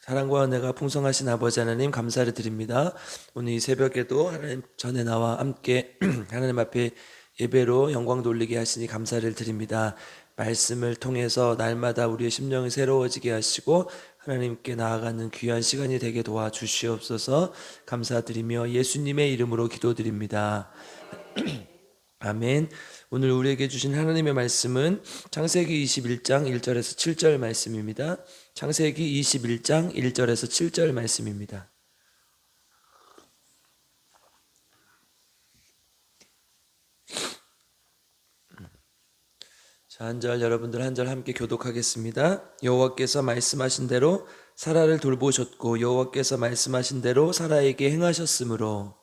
사랑과 은혜가 풍성하신 아버지 하나님 감사를 드립니다. 오늘 이 새벽에도 하나님 전에 나와 함께 하나님 앞에 예배로 영광 돌리게 하시니 감사를 드립니다. 말씀을 통해서 날마다 우리의 심령이 새로워지게 하시고 하나님께 나아가는 귀한 시간이 되게 도와주시옵소서. 감사드리며 예수님의 이름으로 기도드립니다. 아멘. 오늘 우리에게 주신 하나님의 말씀은 창세기 21장 1절에서 7절 말씀입니다. 창세기 21장 1절에서 7절 말씀입니다. 자, 한 절 여러분들 한 절 함께 교독하겠습니다. 여호와께서 말씀하신 대로 사라를 돌보셨고 여호와께서 말씀하신 대로 사라에게 행하셨으므로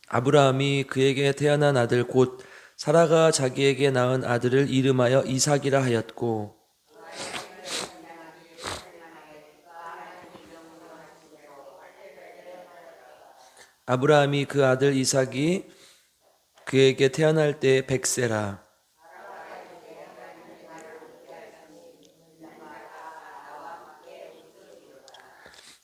아브라함이 그에게 태어난 아들 곧 사라가 자기에게 낳은 아들을 이름하여 이삭이라 하였고 아브라함이 그 아들 이삭이 그에게 태어날 때 100세라.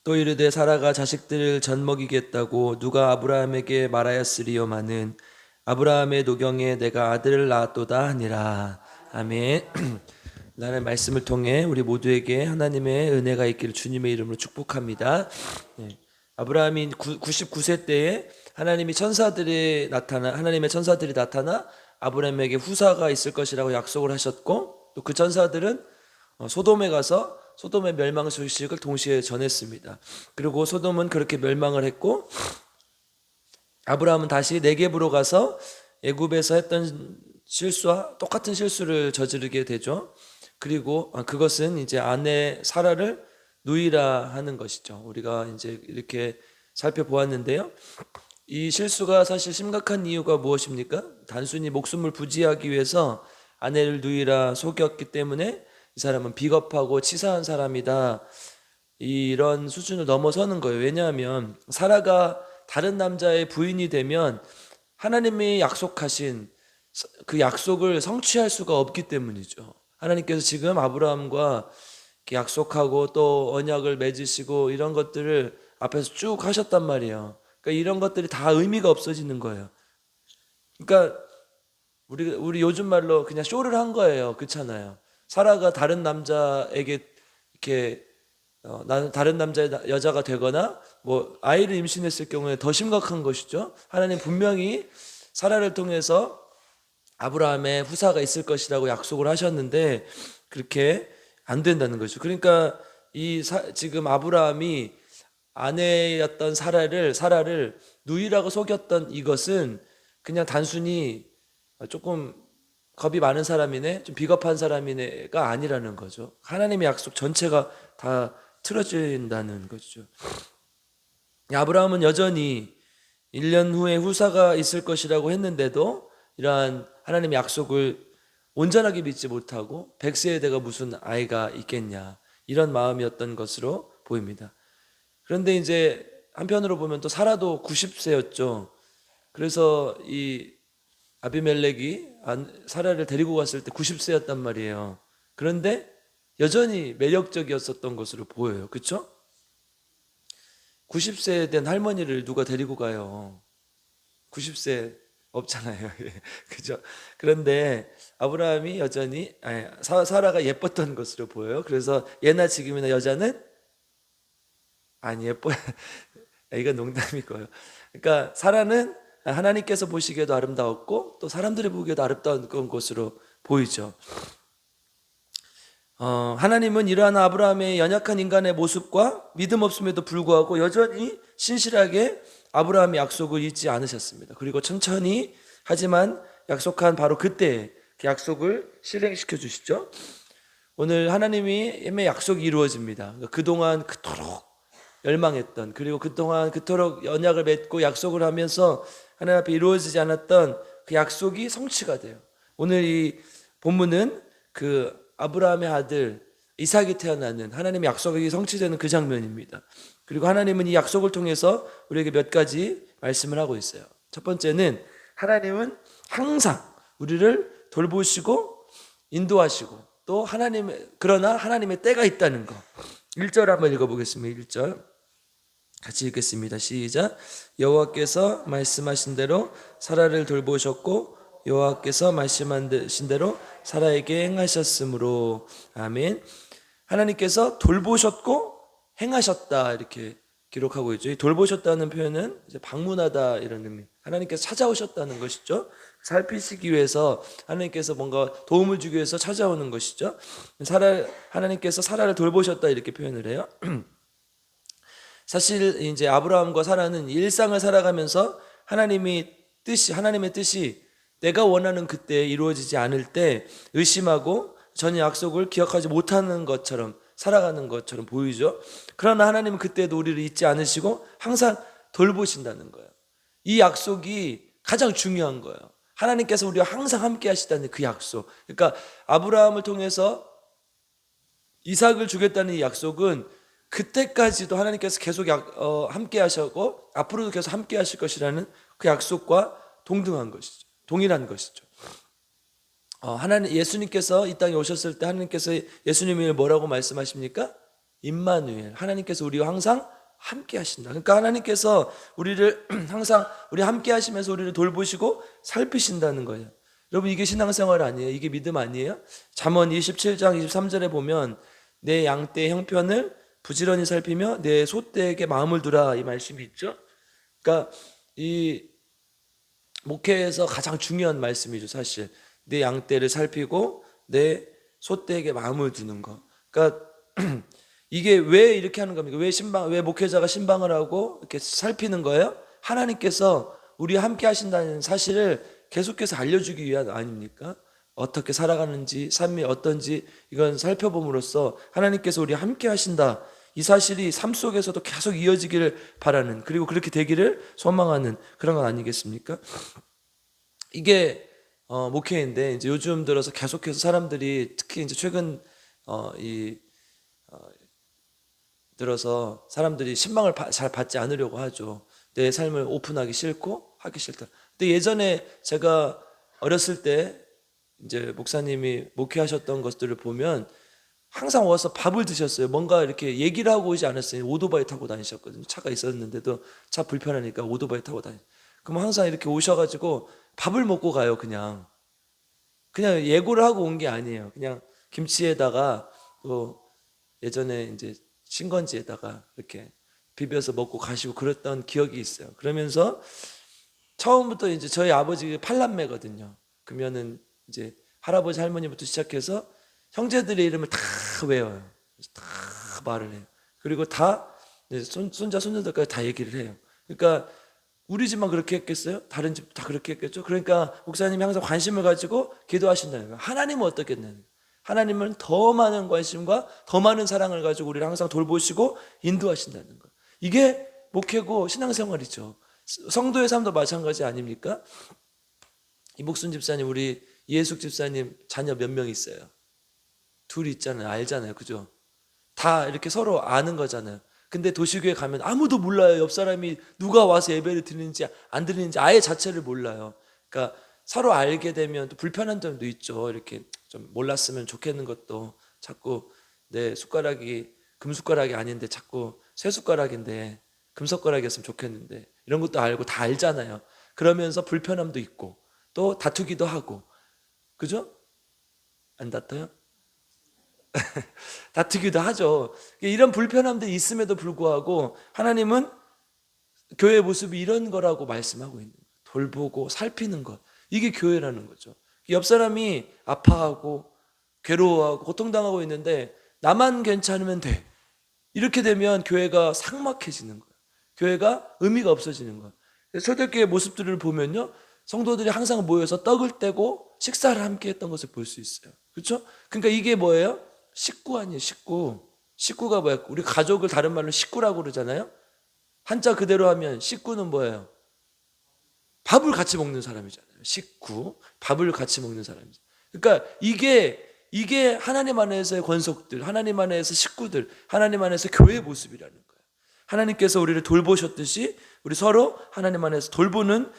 또 이르되 사라가 자식들을 젖먹이겠다고 누가 아브라함에게 말하였으리요마는 아브라함의 노경에 내가 아들을 낳았도다 하니라. 아멘. 나는 말씀을 통해 우리 모두에게 하나님의 은혜가 있기를 주님의 이름으로 축복합니다. 네. 아브라함이 99세 때에 하나님의 천사들이 나타나 아브라함에게 후사가 있을 것이라고 약속을 하셨고 또 그 천사들은 소돔에 가서 소돔의 멸망 소식을 동시에 전했습니다. 그리고 소돔은 그렇게 멸망을 했고 아브라함은 다시 네겝으로 가서 애굽에서 했던 실수와 똑같은 실수를 저지르게 되죠. 그리고 그것은 이제 아내 사라를 누이라 하는 것이죠. 우리가 이제 이렇게 살펴보았는데요. 이 실수가 사실 심각한 이유가 무엇입니까? 단순히 목숨을 부지하기 위해서 아내를 누이라 속였기 때문에 이 사람은 비겁하고 치사한 사람이다. 이런 수준을 넘어서는 거예요. 왜냐하면 사라가 다른 남자의 부인이 되면 하나님이 약속하신 그 약속을 성취할 수가 없기 때문이죠. 하나님께서 지금 아브라함과 약속하고 또 언약을 맺으시고 이런 것들을 앞에서 쭉 하셨단 말이에요. 그러니까 이런 것들이 다 의미가 없어지는 거예요. 그러니까 우리 요즘 말로 그냥 쇼를 한 거예요. 그렇잖아요. 사라가 다른 남자에게 이렇게 나는 다른 남자의 여자가 되거나 뭐 아이를 임신했을 경우에 더 심각한 것이죠. 하나님 분명히 사라를 통해서 아브라함의 후사가 있을 것이라고 약속을 하셨는데 그렇게 안 된다는 거죠. 그러니까 지금 아브라함이 아내였던 사라를 누이라고 속였던 이것은 그냥 단순히 조금 겁이 많은 사람이네, 좀 비겁한 사람이네가 아니라는 거죠. 하나님의 약속 전체가 다 틀어진다는 거죠. 아브라함은 여전히 1년 후에 후사가 있을 것이라고 했는데도 이러한 하나님의 약속을 온전하게 믿지 못하고 100세에 내가 무슨 아이가 있겠냐 이런 마음이었던 것으로 보입니다. 그런데 이제 한편으로 보면 또 사라도 90세였죠. 그래서 이 아비멜렉이 사라를 데리고 갔을 때 90세였단 말이에요. 그런데 여전히 매력적이었었던 것으로 보여요. 그렇죠? 90세 된 할머니를 누가 데리고 가요? 90세 없잖아요. 그죠? 그런데 아브라함이 여전히 사라가 예뻤던 것으로 보여요. 그래서 예나 지금이나 여자는 안 예뻐. 이건 농담이고요. 그러니까 사라는 하나님께서 보시기에도 아름다웠고 또 사람들이 보기에도 아름다운 그런 것으로 보이죠. 하나님은 이러한 아브라함의 연약한 인간의 모습과 믿음 없음에도 불구하고 여전히 신실하게 아브라함의 약속을 잊지 않으셨습니다. 그리고 천천히 하지만 약속한 바로 그때 그 약속을 실행시켜 주시죠. 오늘 하나님의 약속이 이루어집니다. 그동안 그토록 열망했던 그리고 그동안 그토록 언약을 맺고 약속을 하면서 하나님 앞에 이루어지지 않았던 그 약속이 성취가 돼요. 오늘 이 본문은 그 아브라함의 아들 이삭이 태어나는 하나님의 약속이 성취되는 그 장면입니다. 그리고 하나님은 이 약속을 통해서 우리에게 몇 가지 말씀을 하고 있어요. 첫 번째는 하나님은 항상 우리를 돌보시고 인도하시고 또 그러나 하나님의 때가 있다는 거. 1절 한번 읽어보겠습니다. 1절 같이 읽겠습니다. 시작. 여호와께서 말씀하신 대로 사라를 돌보셨고 여호와께서 말씀하신 대로 사라에게 행하셨으므로. 아멘. 하나님께서 돌보셨고 행하셨다 이렇게 기록하고 있죠. 이 돌보셨다는 표현은 이제 방문하다 이런 의미. 하나님께서 찾아오셨다는 것이죠. 살피시기 위해서 하나님께서 뭔가 도움을 주기 위해서 찾아오는 것이죠. 하나님께서 사라를 돌보셨다 이렇게 표현을 해요. 사실 이제 아브라함과 사라는 일상을 살아가면서 하나님의 뜻이 내가 원하는 그때 이루어지지 않을 때 의심하고 전의 약속을 기억하지 못하는 것처럼 살아가는 것처럼 보이죠. 그러나 하나님은 그때도 우리를 잊지 않으시고 항상 돌보신다는 거예요. 이 약속이 가장 중요한 거예요. 하나님께서 우리와 항상 함께 하시다는 그 약속. 그러니까 아브라함을 통해서 이삭을 주겠다는 이 약속은 그때까지도 하나님께서 계속 함께 하셨고 앞으로도 계속 함께 하실 것이라는 그 약속과 동등한 것이죠. 동일한 것이죠. 예수님께서 이 땅에 오셨을 때 하나님께서 예수님을 뭐라고 말씀하십니까? 임마누엘. 하나님께서 우리와 항상 함께 하신다. 그러니까 하나님께서 우리를 항상 우리 함께 하시면서 우리를 돌보시고 살피신다는 거예요. 여러분 이게 신앙생활 아니에요? 이게 믿음 아니에요? 잠언 27장 23절에 보면 내 양떼의 형편을 부지런히 살피며 내 소떼에게 마음을 두라 이 말씀이 있죠. 그러니까 이 목회에서 가장 중요한 말씀이죠. 사실 내 양떼를 살피고 내 소떼에게 마음을 두는 거. 그러니까 이게 왜 이렇게 하는 겁니까? 왜 목회자가 신방을 하고 이렇게 살피는 거예요? 하나님께서 우리와 함께 하신다는 사실을 계속해서 알려주기 위한 아닙니까? 어떻게 살아가는지 삶이 어떤지 이건 살펴봄으로써 하나님께서 우리와 함께 하신다 이 사실이 삶 속에서도 계속 이어지기를 바라는 그리고 그렇게 되기를 소망하는 그런 건 아니겠습니까? 이게 목회인데 이제 요즘 들어서 계속해서 사람들이 특히 이제 최근 들어서 사람들이 신방을 잘 받지 않으려고 하죠. 내 삶을 오픈하기 싫고 하기 싫다. 근데 예전에 제가 어렸을 때 이제 목사님이 목회하셨던 것들을 보면 항상 와서 밥을 드셨어요. 뭔가 이렇게 얘기를 하고 오지 않았어요. 오토바이 타고 다니셨거든요. 차가 있었는데도 차 불편하니까 오토바이 타고 그럼 항상 이렇게 오셔가지고 밥을 먹고 가요. 그냥 예고를 하고 온 게 아니에요. 그냥 김치에다가 또 예전에 이제 신건지에다가 이렇게 비벼서 먹고 가시고 그랬던 기억이 있어요. 그러면서 처음부터 이제 저희 아버지 팔남매거든요. 그러면은 이제 할아버지 할머니부터 시작해서 형제들의 이름을 다 외워요. 다 말을 해요. 그리고 다 손자 손녀들까지 다 얘기를 해요. 그러니까 우리 집만 그렇게 했겠어요? 다른 집 다 그렇게 했겠죠? 그러니까 목사님이 항상 관심을 가지고 기도하신다는 거예요. 하나님은 어떻겠냐는 거예요. 하나님은 더 많은 관심과 더 많은 사랑을 가지고 우리를 항상 돌보시고 인도하신다는 거예요. 이게 목회고 신앙생활이죠. 성도의 삶도 마찬가지 아닙니까? 이복순 집사님, 우리 이해숙 집사님 자녀 몇 명 있어요? 둘 있잖아요. 알잖아요. 그죠? 다 이렇게 서로 아는 거잖아요. 근데 도시교회 가면 아무도 몰라요. 옆 사람이 누가 와서 예배를 드리는지 안 드리는지 아예 자체를 몰라요. 그러니까 서로 알게 되면 또 불편한 점도 있죠. 이렇게 좀 몰랐으면 좋겠는 것도 자꾸 내 숟가락이 금숟가락이 아닌데 자꾸 쇠숟가락인데 금숟가락이었으면 좋겠는데 이런 것도 알고 다 알잖아요. 그러면서 불편함도 있고 또 다투기도 하고 그죠? 안 다퉈요? 다투기도 하죠. 이런 불편함들이 있음에도 불구하고 하나님은 교회의 모습이 이런 거라고 말씀하고 있는 거예요. 돌보고 살피는 것. 이게 교회라는 거죠. 옆 사람이 아파하고 괴로워하고 고통당하고 있는데 나만 괜찮으면 돼. 이렇게 되면 교회가 삭막해지는 거예요. 교회가 의미가 없어지는 거예요. 초대교회 모습들을 보면요. 성도들이 항상 모여서 떡을 떼고 식사를 함께 했던 것을 볼 수 있어요. 그렇죠? 그러니까 이게 뭐예요? 식구 아니에요, 식구. 식구가 뭐예요? 우리 가족을 다른 말로 식구라고 그러잖아요. 한자 그대로 하면 식구는 뭐예요? 밥을 같이 먹는 사람이잖아요. 식구, 밥을 같이 먹는 사람이죠. 그러니까 이게 하나님 안에서의 권속들, 하나님 안에서 식구들, 하나님 안에서 교회의 모습이라는 거예요. 하나님께서 우리를 돌보셨듯이 우리 서로 하나님 안에서 돌보는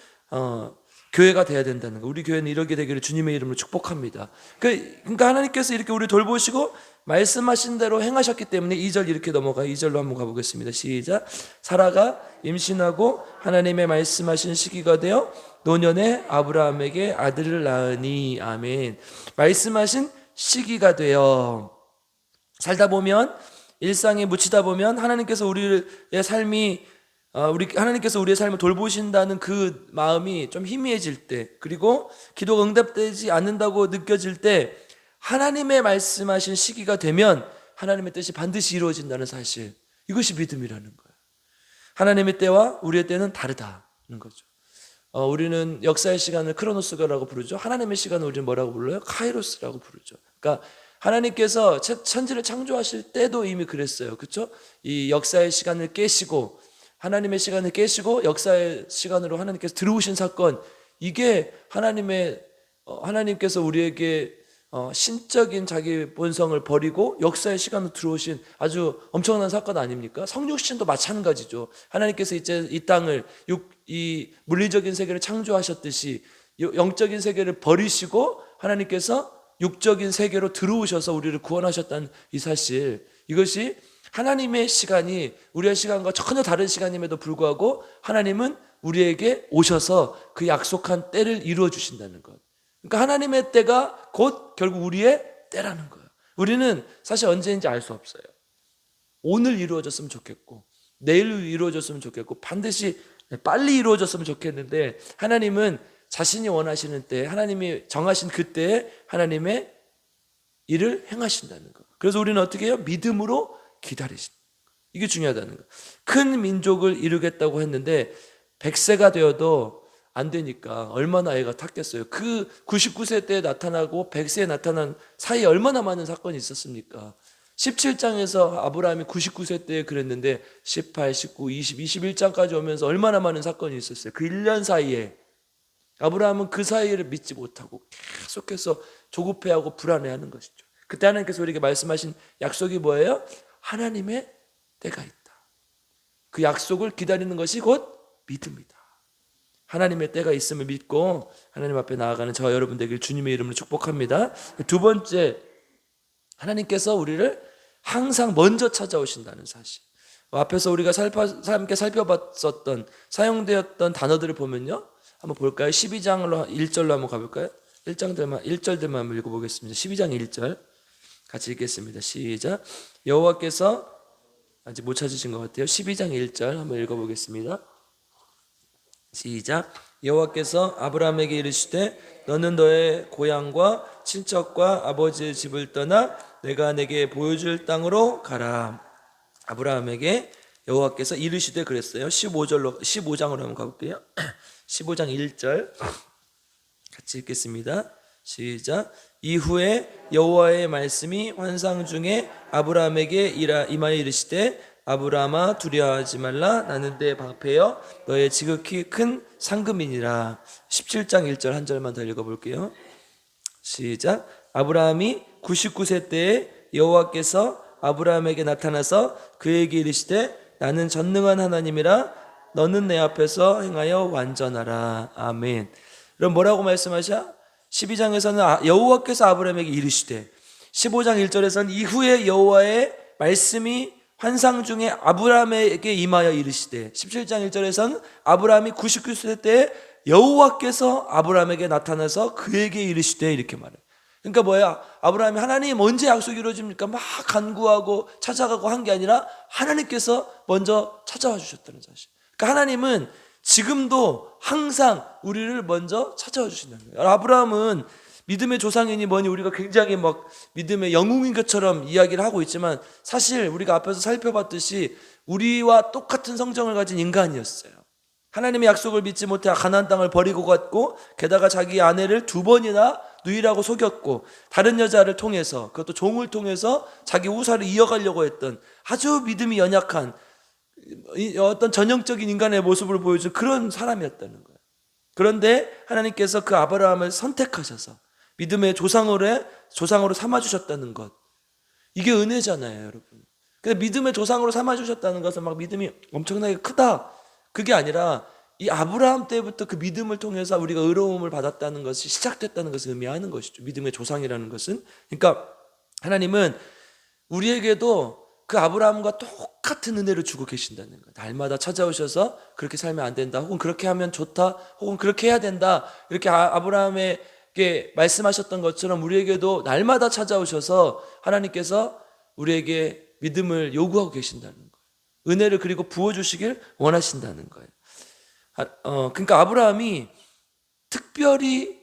교회가 돼야 된다는 거. 우리 교회는 이렇게 되기를 주님의 이름으로 축복합니다. 그러니까 하나님께서 이렇게 우리 돌보시고 말씀하신 대로 행하셨기 때문에 2절 이렇게 넘어가요. 2절로 한번 가보겠습니다. 시작. 사라가 임신하고 하나님의 말씀하신 시기가 되어 노년에 아브라함에게 아들을 낳으니. 아멘. 말씀하신 시기가 되어 살다 보면, 일상에 묻히다 보면 하나님께서 우리의 삶이 하나님께서 우리의 삶을 돌보신다는 그 마음이 좀 희미해질 때, 그리고 기도가 응답되지 않는다고 느껴질 때, 하나님의 말씀하신 시기가 되면 하나님의 뜻이 반드시 이루어진다는 사실, 이것이 믿음이라는 거예요. 하나님의 때와 우리의 때는 다르다는 거죠. 우리는 역사의 시간을 크로노스라고 부르죠. 하나님의 시간을 우리는 뭐라고 불러요? 카이로스라고 부르죠. 그러니까 하나님께서 천지를 창조하실 때도 이미 그랬어요. 그렇죠? 이 역사의 시간을 깨시고, 하나님의 시간을 깨시고 역사의 시간으로 하나님께서 들어오신 사건, 이게 하나님께서 우리에게 신적인 자기 본성을 버리고 역사의 시간으로 들어오신 아주 엄청난 사건 아닙니까? 성육신도 마찬가지죠. 하나님께서 이제 이 땅을, 이 물리적인 세계를 창조하셨듯이 영적인 세계를 버리시고 하나님께서 육적인 세계로 들어오셔서 우리를 구원하셨다는 이 사실, 이것이 하나님의 시간이 우리의 시간과 전혀 다른 시간임에도 불구하고 하나님은 우리에게 오셔서 그 약속한 때를 이루어 주신다는 것. 그러니까 하나님의 때가 곧 결국 우리의 때라는 거예요. 우리는 사실 언제인지 알 수 없어요. 오늘 이루어졌으면 좋겠고, 내일 이루어졌으면 좋겠고, 반드시 빨리 이루어졌으면 좋겠는데, 하나님은 자신이 원하시는 때, 하나님이 정하신 그때에 하나님의 일을 행하신다는 거. 그래서 우리는 어떻게 해요? 믿음으로 기다리신다. 이게 중요하다는 거. 큰 민족을 이루겠다고 했는데 100세가 되어도 안 되니까 얼마나 애가 탔겠어요. 그 99세 때 나타나고 100세에 나타난 사이에 얼마나 많은 사건이 있었습니까? 17장에서 아브라함이 99세 때 그랬는데 18, 19, 20, 21장까지 오면서 얼마나 많은 사건이 있었어요. 그 1년 사이에 아브라함은 그 사이를 믿지 못하고 계속해서 조급해하고 불안해하는 것이죠. 그때 하나님께서 우리에게 말씀하신 약속이 뭐예요? 하나님의 때가 있다. 그 약속을 기다리는 것이 곧 믿음이다. 하나님의 때가 있음을 믿고 하나님 앞에 나아가는 저와 여러분 되길 주님의 이름으로 축복합니다. 두 번째, 하나님께서 우리를 항상 먼저 찾아오신다는 사실. 앞에서 우리가 함께 살펴봤었던 사용되었던 단어들을 보면요, 한번 볼까요? 12장으로 1절로 한번 가볼까요? 1절들만 한번 읽어보겠습니다. 12장 1절 같이 읽겠습니다. 시작. 여호와께서, 아직 못 찾으신 것 같아요. 12장 1절 한번 읽어보겠습니다. 시작. 여호와께서 아브라함에게 이르시되 너는 너의 고향과 친척과 아버지의 집을 떠나 내가 내게 보여줄 땅으로 가라. 아브라함에게 여호와께서 이르시되 그랬어요. 15장으로 한번 가볼게요. 15장 1절 같이 읽겠습니다. 시작. 이후에 여호와의 말씀이 환상 중에 아브라함에게 임하여 이르시되 아브라함아 두려워하지 말라. 나는 내 방패여 너의 지극히 큰 상급이니라. 17장 1절 한 절만 더 읽어볼게요. 시작. 아브라함이 99세 때에 여호와께서 아브라함에게 나타나서 그에게 이르시되 나는 전능한 하나님이라. 너는 내 앞에서 행하여 완전하라. 아멘. 그럼 뭐라고 말씀하셔? 12장에서는 여호와께서 아브라함에게 이르시되, 15장 1절에서는 이후에 여호와의 말씀이 환상 중에 아브라함에게 임하여 이르시되, 17장 1절에서는 아브라함이 99세 때 여호와께서 아브라함에게 나타나서 그에게 이르시되, 이렇게 말해요. 그러니까 뭐야? 아브라함이 하나님 언제 약속이 이루어집니까? 막 간구하고 찾아가고 한 게 아니라 하나님께서 먼저 찾아와 주셨다는 사실. 그러니까 하나님은 지금도 항상 우리를 먼저 찾아와 주신다는 거예요. 아브라함은 믿음의 조상이니 뭐니 우리가 굉장히 막 믿음의 영웅인 것처럼 이야기를 하고 있지만, 사실 우리가 앞에서 살펴봤듯이 우리와 똑같은 성정을 가진 인간이었어요. 하나님의 약속을 믿지 못해 가나안 땅을 버리고 갔고, 게다가 자기 아내를 2번이나 누이라고 속였고, 다른 여자를 통해서, 그것도 종을 통해서 자기 후사를 이어가려고 했던 아주 믿음이 연약한 어떤 전형적인 인간의 모습을 보여준 그런 사람이었다는 거예요. 그런데 하나님께서 그 아브라함을 선택하셔서 믿음의 조상으로 삼아주셨다는 것, 이게 은혜잖아요, 여러분. 근데 믿음의 조상으로 삼아주셨다는 것은 막 믿음이 엄청나게 크다, 그게 아니라 이 아브라함 때부터 그 믿음을 통해서 우리가 의로움을 받았다는 것이 시작됐다는 것을 의미하는 것이죠. 믿음의 조상이라는 것은. 그러니까 하나님은 우리에게도 그 아브라함과 똑같은 은혜를 주고 계신다는 거예요. 날마다 찾아오셔서 그렇게 살면 안 된다, 혹은 그렇게 하면 좋다, 혹은 그렇게 해야 된다, 이렇게 아브라함에게 말씀하셨던 것처럼 우리에게도 날마다 찾아오셔서 하나님께서 우리에게 믿음을 요구하고 계신다는 거예요. 은혜를 그리고 부어주시길 원하신다는 거예요. 그러니까 아브라함이 특별히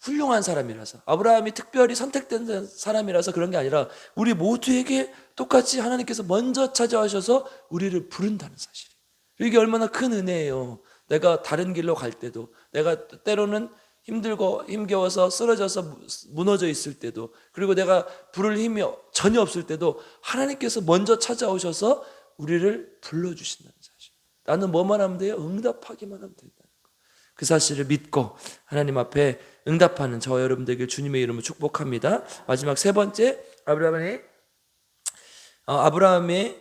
훌륭한 사람이라서, 아브라함이 특별히 선택된 사람이라서 그런 게 아니라 우리 모두에게 똑같이 하나님께서 먼저 찾아오셔서 우리를 부른다는 사실이에요. 이게 얼마나 큰 은혜예요. 내가 다른 길로 갈 때도, 내가 때로는 힘들고 힘겨워서 쓰러져서 무너져 있을 때도, 그리고 내가 부를 힘이 전혀 없을 때도 하나님께서 먼저 찾아오셔서 우리를 불러주신다는 사실. 나는 뭐만 하면 돼요? 응답하기만 하면 된다는 거. 그 사실을 믿고 하나님 앞에 응답하는 저와 여러분 되길 주님의 이름으로 축복합니다. 마지막 세 번째, 아브라함의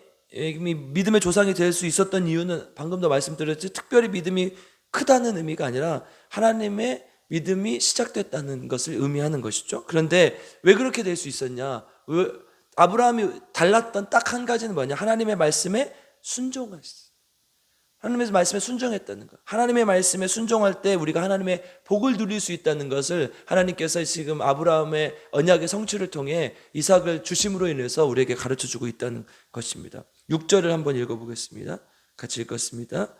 믿음의 조상이 될 수 있었던 이유는 방금도 말씀드렸지, 특별히 믿음이 크다는 의미가 아니라 하나님의 믿음이 시작됐다는 것을 의미하는 것이죠. 그런데 왜 그렇게 될 수 있었냐? 아브라함이 달랐던 딱 한 가지는 뭐냐? 하나님의 말씀에 순종했어요. 하나님의 말씀에 순종했다는 것. 하나님의 말씀에 순종할 때 우리가 하나님의 복을 누릴 수 있다는 것을 하나님께서 지금 아브라함의 언약의 성취를 통해 이삭을 주심으로 인해서 우리에게 가르쳐주고 있다는 것입니다. 6절을 한번 읽어보겠습니다. 같이 읽겠습니다.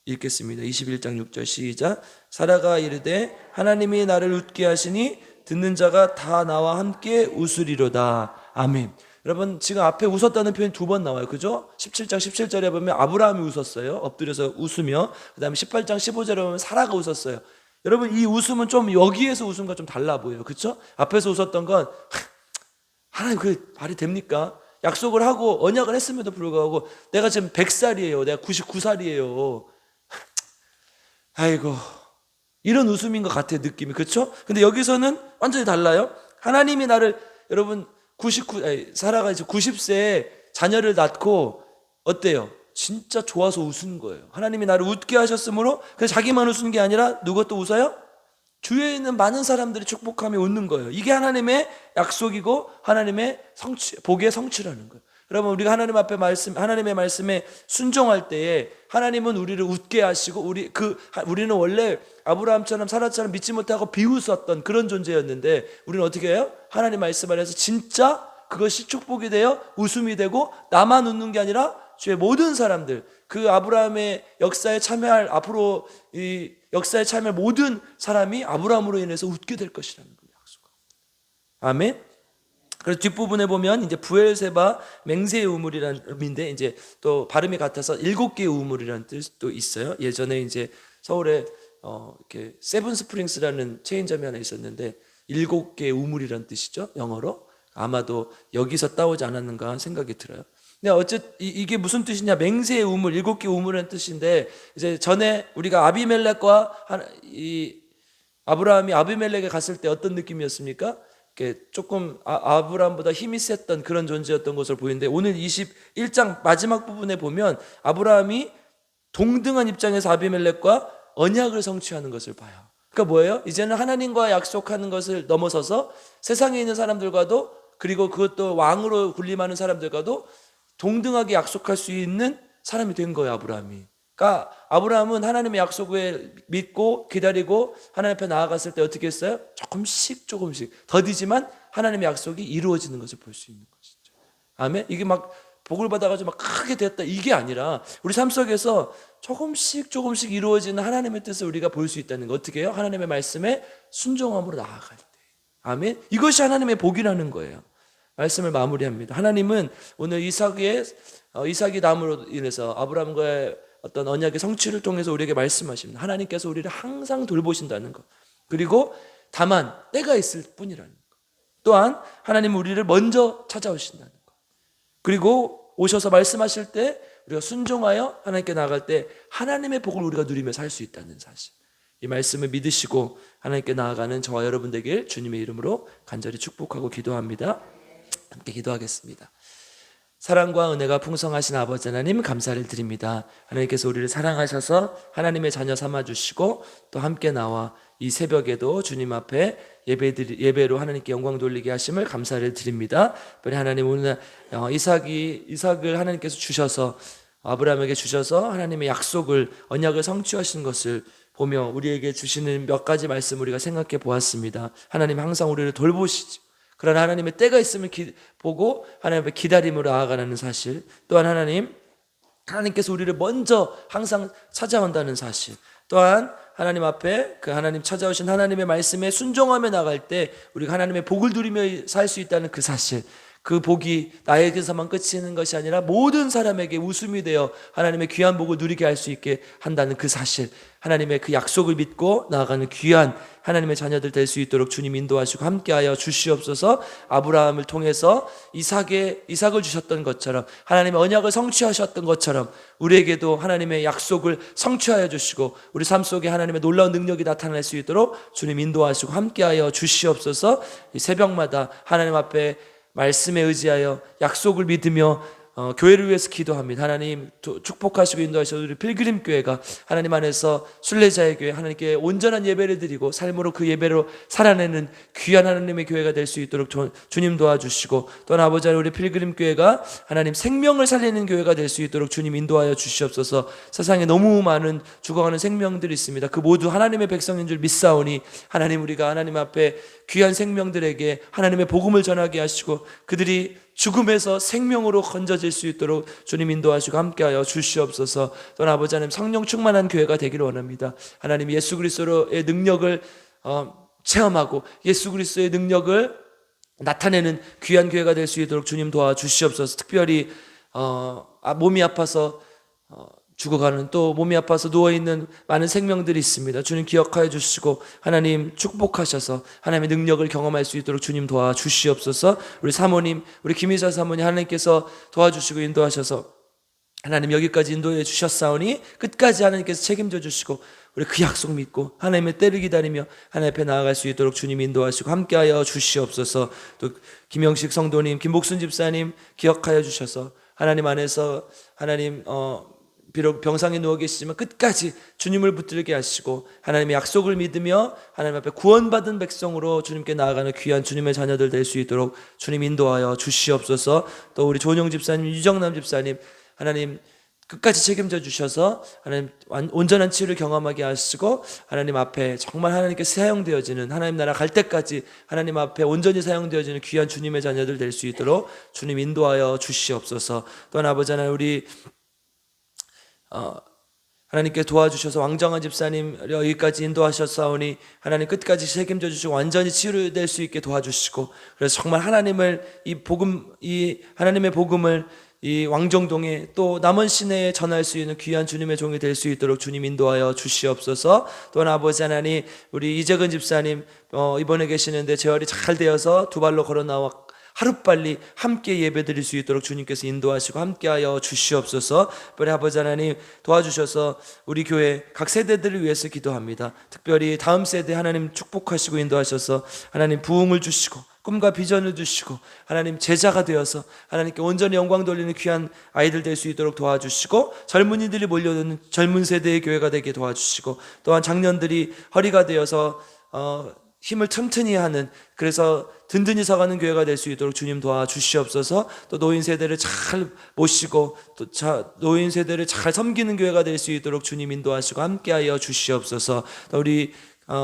21장 6절 시작. 사라가 이르되 하나님이 나를 웃게 하시니 듣는 자가 다 나와 함께 웃으리로다. 아멘. 여러분, 지금 앞에 웃었다는 표현이 두 번 나와요. 그죠? 17장 17절에 보면 아브라함이 웃었어요. 엎드려서 웃으며. 그 다음에 18장 15절에 보면 사라가 웃었어요. 여러분, 이 웃음은 좀 여기에서 웃음과 좀 달라 보여요. 그렇죠? 앞에서 웃었던 건 하나님, 그 말이 됩니까? 약속을 하고 언약을 했음에도 불구하고 내가 지금 100살이에요. 내가 99살이에요. 아이고, 이런 웃음인 것 같아요, 느낌이. 그렇죠? 근데 여기서는 완전히 달라요. 하나님이 나를, 여러분, 사라가 이제 90세에 자녀를 낳고 어때요? 진짜 좋아서 웃은 거예요. 하나님이 나를 웃게 하셨으므로, 그래서 자기만 웃은 게 아니라 누가 또 웃어요? 주위에 있는 많은 사람들이 축복하며 웃는 거예요. 이게 하나님의 약속이고 하나님의 복의 성취라는 거예요. 여러분, 우리가 하나님의 말씀에 순종할 때에 하나님은 우리를 웃게 하시고, 우리는 원래 아브라함처럼 사라처럼 믿지 못하고 비웃었던 그런 존재였는데, 우리는 어떻게 해요? 하나님 말씀 안에서 진짜 그것이 축복이 되어 웃음이 되고, 나만 웃는 게 아니라 주의 모든 사람들, 그 아브라함의 역사에 참여할, 앞으로 이 역사에 참여할 모든 사람이 아브라함으로 인해서 웃게 될 것이라는 걸 약속합니다. 아멘. 그래서 뒷부분에 보면 이제 부엘세바 맹세의 우물이라는 의미인데, 이제 또 발음이 같아서 7개의 우물이라는 뜻도 있어요. 예전에 이제 서울에 이렇게 세븐 스프링스라는 체인점이 하나 있었는데 7개의 우물이라는 뜻이죠, 영어로. 아마도 여기서 따오지 않았는가 생각이 들어요. 근데 이게 무슨 뜻이냐? 맹세의 우물, 7개 우물이라는 뜻인데, 이제 전에 우리가 아브라함이 아비멜렉에 갔을 때 어떤 느낌이었습니까? 조금 아브라함보다 힘이 셌던 그런 존재였던 것으로 보이는데, 오늘 21장 마지막 부분에 보면 아브라함이 동등한 입장에서 아비멜렉과 언약을 성취하는 것을 봐요. 그러니까 뭐예요? 이제는 하나님과 약속하는 것을 넘어서서 세상에 있는 사람들과도, 그리고 그것도 왕으로 군림하는 사람들과도 동등하게 약속할 수 있는 사람이 된 거예요, 아브라함이. 그러니까 아브라함은 하나님의 약속을 믿고 기다리고 하나님 앞에 나아갔을 때 어떻게 했어요? 조금씩 더디지만 하나님의 약속이 이루어지는 것을 볼 수 있는 것이죠. 아멘. 이게 막 복을 받아가지고 막 크게 됐다, 이게 아니라 우리 삶 속에서 조금씩 이루어지는 하나님의 뜻을 우리가 볼 수 있다는 거. 어떻게 해요? 하나님의 말씀에 순종함으로 나아갈 때. 아멘. 이것이 하나님의 복이라는 거예요. 말씀을 마무리합니다. 하나님은 오늘 이삭이 남으로 인해서 아브라함과의 어떤 언약의 성취를 통해서 우리에게 말씀하십니다. 하나님께서 우리를 항상 돌보신다는 것, 그리고 다만 때가 있을 뿐이라는 것, 또한 하나님은 우리를 먼저 찾아오신다는 것, 그리고 오셔서 말씀하실 때 우리가 순종하여 하나님께 나아갈 때 하나님의 복을 우리가 누리며 살 수 있다는 사실, 이 말씀을 믿으시고 하나님께 나아가는 저와 여러분 되길 주님의 이름으로 간절히 축복하고 기도합니다. 함께 기도하겠습니다. 사랑과 은혜가 풍성하신 아버지 하나님 감사를 드립니다. 하나님께서 우리를 사랑하셔서 하나님의 자녀 삼아주시고 또 함께 나와 이 새벽에도 주님 앞에 예배로 하나님께 영광 돌리게 하심을 감사를 드립니다. 특별히 하나님 오늘 이삭을 하나님께서 주셔서 아브라함에게 주셔서 하나님의 약속을 언약을 성취하신 것을 보며 우리에게 주시는 몇 가지 말씀 우리가 생각해 보았습니다. 하나님 항상 우리를 돌보시죠. 그러나 하나님의 때가 있으면 보고 하나님 앞에 기다림으로 나아가는 사실, 또한 하나님께서 우리를 먼저 항상 찾아온다는 사실, 또한 하나님 앞에 그 하나님 찾아오신 하나님의 말씀에 순종하며 나갈 때 우리가 하나님의 복을 누리며 살 수 있다는 그 사실, 그 복이 나에게서만 그치는 것이 아니라 모든 사람에게 웃음이 되어 하나님의 귀한 복을 누리게 할 수 있게 한다는 그 사실, 하나님의 그 약속을 믿고 나아가는 귀한 하나님의 자녀들 될 수 있도록 주님 인도하시고 함께하여 주시옵소서. 아브라함을 통해서 이삭을 주셨던 것처럼, 하나님의 언약을 성취하셨던 것처럼 우리에게도 하나님의 약속을 성취하여 주시고 우리 삶 속에 하나님의 놀라운 능력이 나타날 수 있도록 주님 인도하시고 함께하여 주시옵소서. 이 새벽마다 하나님 앞에 말씀에 의지하여 약속을 믿으며 교회를 위해서 기도합니다. 하나님 축복하시고 인도하셔서 우리 필그림 교회가 하나님 안에서 순례자의 교회, 하나님께 온전한 예배를 드리고 삶으로 그 예배로 살아내는 귀한 하나님의 교회가 될 수 있도록 주님 도와주시고, 또한 아버지 하나님 우리 필그림 교회가 하나님 생명을 살리는 교회가 될 수 있도록 주님 인도하여 주시옵소서. 세상에 너무 많은 죽어가는 생명들이 있습니다. 그 모두 하나님의 백성인 줄 믿사오니 하나님 우리가 하나님 앞에 귀한 생명들에게 하나님의 복음을 전하게 하시고 그들이 죽음에서 생명으로 건져질 수 있도록 주님 인도하시고 함께하여 주시옵소서. 또한 아버지 하나님 성령 충만한 교회가 되기를 원합니다. 하나님 예수 그리스도의 능력을 체험하고 예수 그리스도의 능력을 나타내는 귀한 교회가 될 수 있도록 주님 도와주시옵소서. 특별히 몸이 아파서 죽어가는, 또 몸이 아파서 누워있는 많은 생명들이 있습니다. 주님 기억하여 주시고 하나님 축복하셔서 하나님의 능력을 경험할 수 있도록 주님 도와주시옵소서. 우리 사모님, 우리 김희자 사모님 하나님께서 도와주시고 인도하셔서 하나님 여기까지 인도해 주셨사오니 끝까지 하나님께서 책임져 주시고 우리 그 약속 믿고 하나님의 때를 기다리며 하나님 앞에 나아갈 수 있도록 주님 인도하시고 함께하여 주시옵소서. 또 김영식 성도님, 김복순 집사님 기억하여 주셔서 하나님 안에서 하나님 비록 병상에 누워 계시지만 끝까지 주님을 붙들게 하시고 하나님의 약속을 믿으며 하나님 앞에 구원받은 백성으로 주님께 나아가는 귀한 주님의 자녀들 될 수 있도록 주님 인도하여 주시옵소서. 또 우리 조은영 집사님, 유정남 집사님 하나님 끝까지 책임져 주셔서 하나님 온전한 치유를 경험하게 하시고 하나님 앞에 정말 하나님께 사용되어지는, 하나님 나라 갈 때까지 하나님 앞에 온전히 사용되어지는 귀한 주님의 자녀들 될 수 있도록 주님 인도하여 주시옵소서. 또한 아버지 하나님 우리 하나님께 도와주셔서 왕정한 집사님 여기까지 인도하셨사오니 하나님 끝까지 책임져 주시고 완전히 치유될 수 있게 도와주시고, 그래서 정말 이 하나님의 복음을 이 왕정동에 또 남은 시내에 전할 수 있는 귀한 주님의 종이 될 수 있도록 주님 인도하여 주시옵소서. 또한 아버지 하나님 우리 이재근 집사님 입원해 계시는데 재활이 잘 되어서 두 발로 걸어 나와 하루빨리 함께 예배드릴 수 있도록 주님께서 인도하시고 함께하여 주시옵소서. 특별히 아버지 하나님 도와주셔서 우리 교회 각 세대들을 위해서 기도합니다. 특별히 다음 세대 하나님 축복하시고 인도하셔서 하나님 부흥을 주시고 꿈과 비전을 주시고 하나님 제자가 되어서 하나님께 온전히 영광 돌리는 귀한 아이들 될 수 있도록 도와주시고, 젊은이들이 몰려드는 젊은 세대의 교회가 되게 도와주시고, 또한 장년들이 허리가 되어서 힘을 튼튼히 하는, 그래서 든든히 서가는 교회가 될 수 있도록 주님 도와주시옵소서. 또 노인 세대를 잘 모시고 또 노인 세대를 잘 섬기는 교회가 될 수 있도록 주님 인도하시고 함께하여 주시옵소서. 또 우리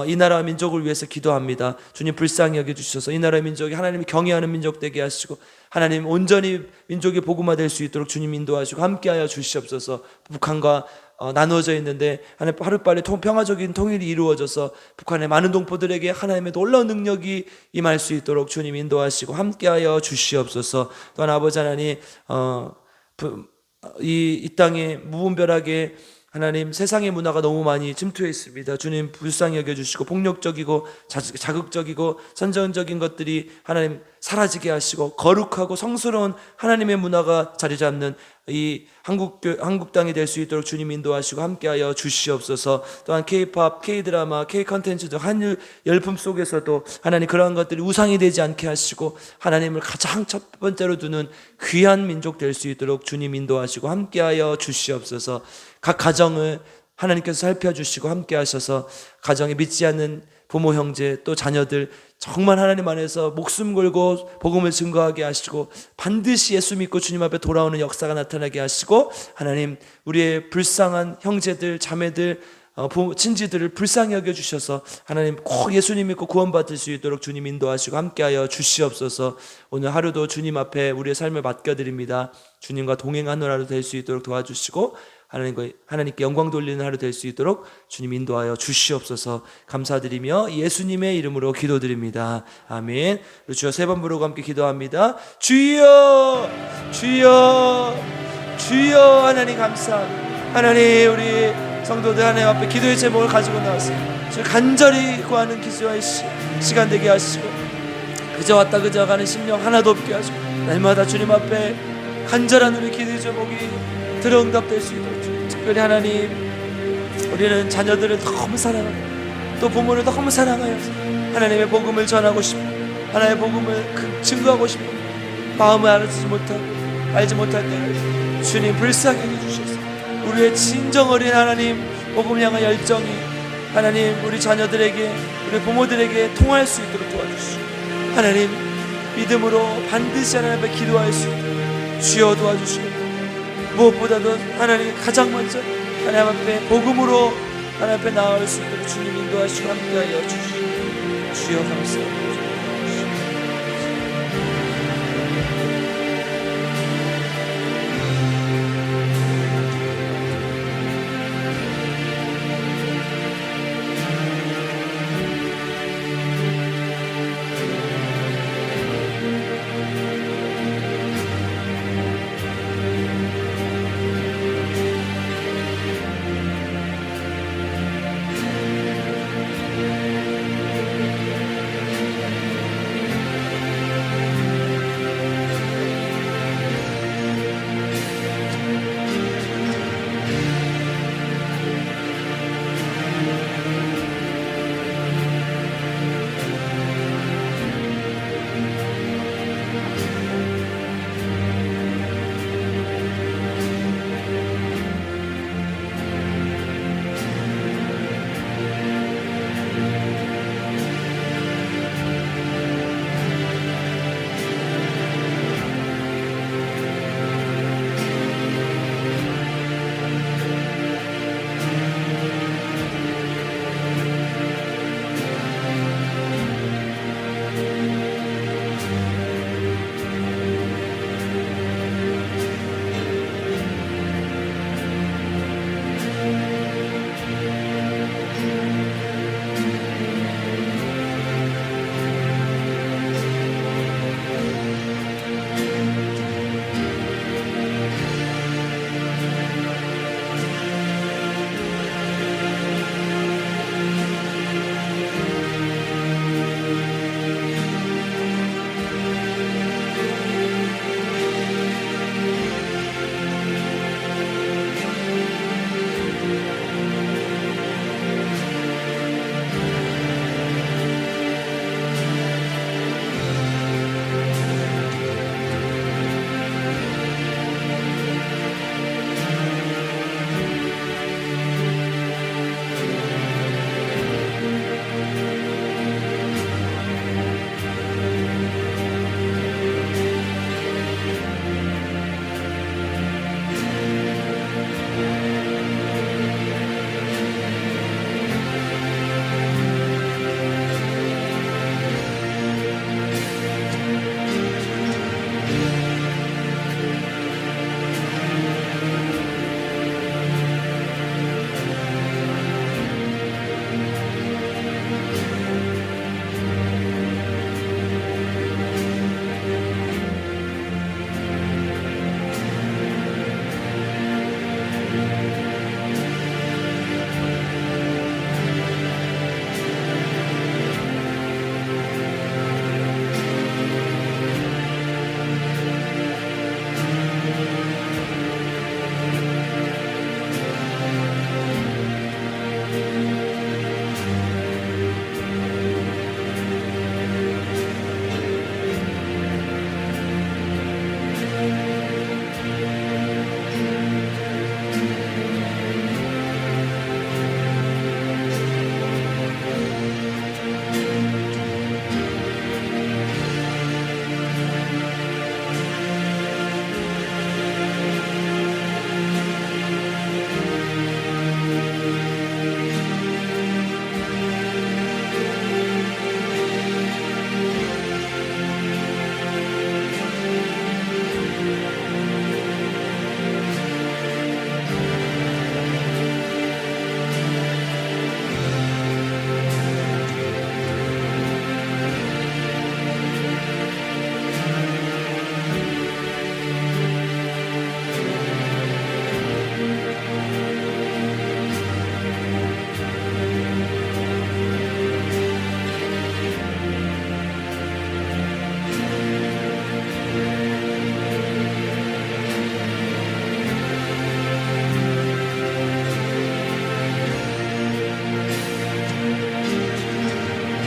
이 나라 민족을 위해서 기도합니다. 주님 불쌍히 여겨주셔서 이 나라 민족이 하나님이 경외하는 민족 되게 하시고 하나님 온전히 민족이 복음화될 수 있도록 주님 인도하시고 함께하여 주시옵소서. 북한과 나누어져 있는데 하나님 하루빨리 평화적인 통일이 이루어져서 북한의 많은 동포들에게 하나님의 놀라운 능력이 임할 수 있도록 주님 인도하시고 함께하여 주시옵소서. 또한 아버지 하나님 이 땅에 무분별하게 하나님, 세상의 문화가 너무 많이 침투해 있습니다. 주님 불쌍히 여겨주시고 폭력적이고 자극적이고 선정적인 것들이 하나님 사라지게 하시고 거룩하고 성스러운 하나님의 문화가 자리 잡는 이 한국 땅이 될 수 있도록 주님 인도하시고 함께하여 주시옵소서. 또한 K-팝, K-드라마, K-컨텐츠 등 한일 열풍 속에서도 하나님 그러한 것들이 우상이 되지 않게 하시고 하나님을 가장 첫 번째로 두는 귀한 민족 될 수 있도록 주님 인도하시고 함께하여 주시옵소서. 각 가정을 하나님께서 살펴주시고 함께하셔서 가정에 믿지 않는 부모, 형제 또 자녀들 정말 하나님 안에서 목숨 걸고 복음을 증거하게 하시고 반드시 예수 믿고 주님 앞에 돌아오는 역사가 나타나게 하시고 하나님 우리의 불쌍한 형제들, 자매들, 친지들을 불쌍히 여겨주셔서 하나님 꼭 예수님 믿고 구원받을 수 있도록 주님 인도하시고 함께하여 주시옵소서. 오늘 하루도 주님 앞에 우리의 삶을 맡겨드립니다. 주님과 동행하는 하루 될 수 있도록 도와주시고 하나님께 영광 돌리는 하루 될 수 있도록 주님 인도하여 주시옵소서. 감사드리며 예수님의 이름으로 기도드립니다. 아멘. 주여 세 번 부르고 함께 기도합니다. 주여 주여 주여. 하나님 감사합니다. 하나님 우리 성도들 하나님 앞에 기도의 제목을 가지고 나왔습니다. 주여 간절히 구하는 기도의 시간 되게 하시고 그저 왔다 그저 가는 심령 하나도 없게 하시고 날마다 주님 앞에 간절한 우리 기도의 제목이 들어응답될 수 있도록 특별히 하나님 우리는 자녀들을 너무 사랑하고 또 부모를 너무 사랑하여서 하나님의 복음을 전하고 싶고 하나님의 복음을 증거하고 싶고 마음을 알지 못할 때 주님 불쌍히 해주셔서 우리의 진정 어린 하나님 복음을 향한 열정이 하나님 우리 자녀들에게 우리 부모들에게 통할 수 있도록 도와주시고 하나님 믿음으로 반드시 하나님 앞에 기도할 수 있도록 주여 도와주시고 무엇보다도 하나님 가장 먼저 하나님 앞에 복음으로 하나님 앞에 나아갈 수 있도록 주님 인도하시고 함께하여 주시옵소서. 주여 감사합니다.